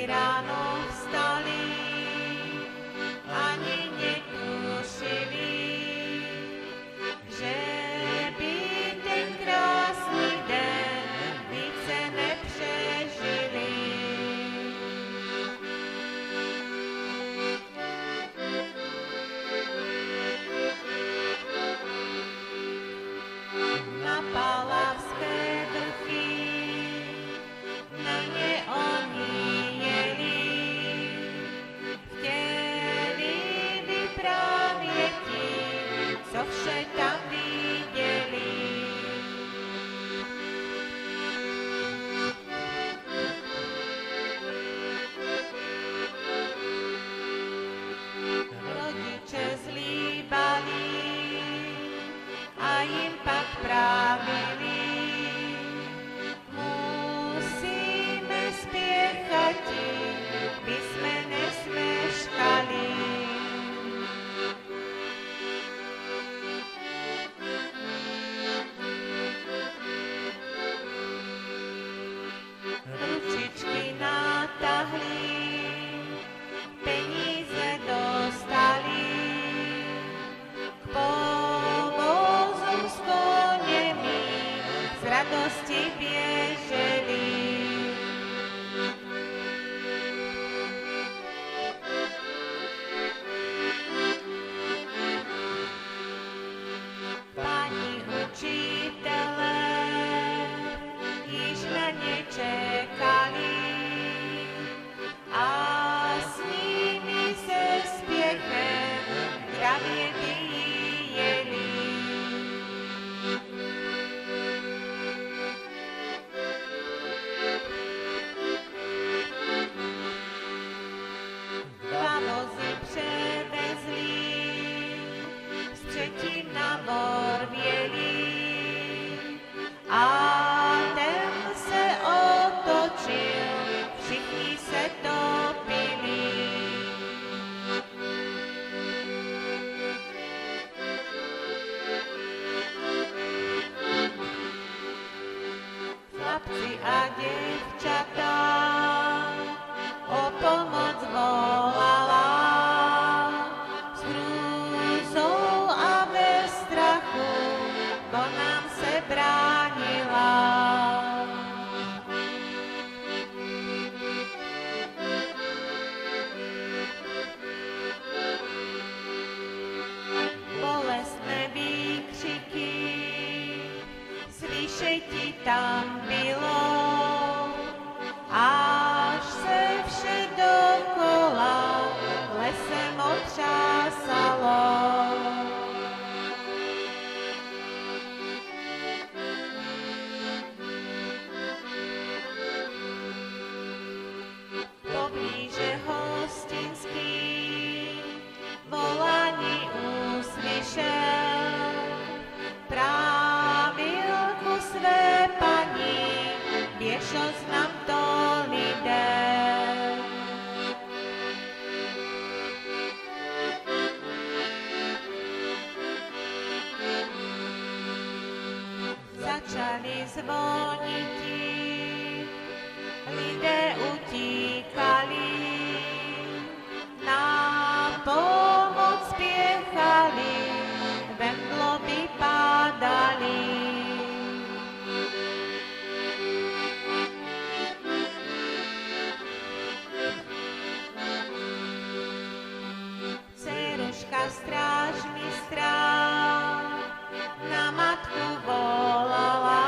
ráno vstali, ani netušili, že by ten krásny den více nepřežili. Na Palavské vrchy na ně oni jeli, chtěli vyprávět ti, co vše tam viděli. Rodiče zlíbali a jim pak právili, musíme spěchati, by jsme nesmeškali. Ručičky natahli, peníze dostali, k povozům s koněmi z radosti běželi. Páni učitelé již na ně čekali a s nimi se spěchem kravě vyjeli. Dva vozy převezli, s třetím na bor vjeli a ten se otočil, všichni se topili. Chlapci a děvčata o pomoc volala, s hrůzou a bez strachu, bo nám se bránila. Bolestné výkřiky slyšeti tam bylo, až se vše dokola lesem otřásalo. Poblíže hostinský volání uslyšel, právilku své paní, běž oznam to lidem. Začali zvoniti, lidé utíkali, na pomoc spěchali, vendloby pádali. Dceruška strážmistra na matku volala,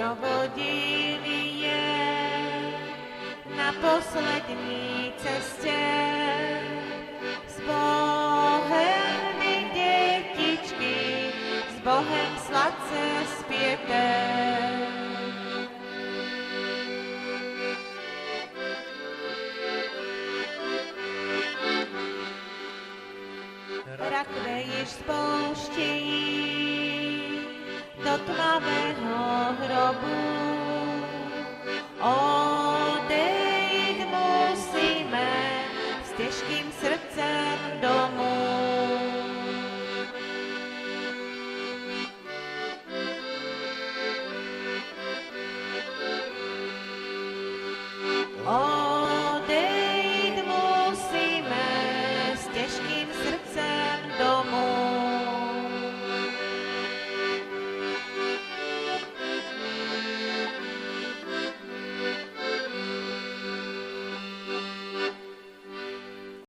provodili je na poslední ceste. S Bohem vy detičky, s Bohem sladce spiete. Rakve již spouštějí do tmavého hrobu.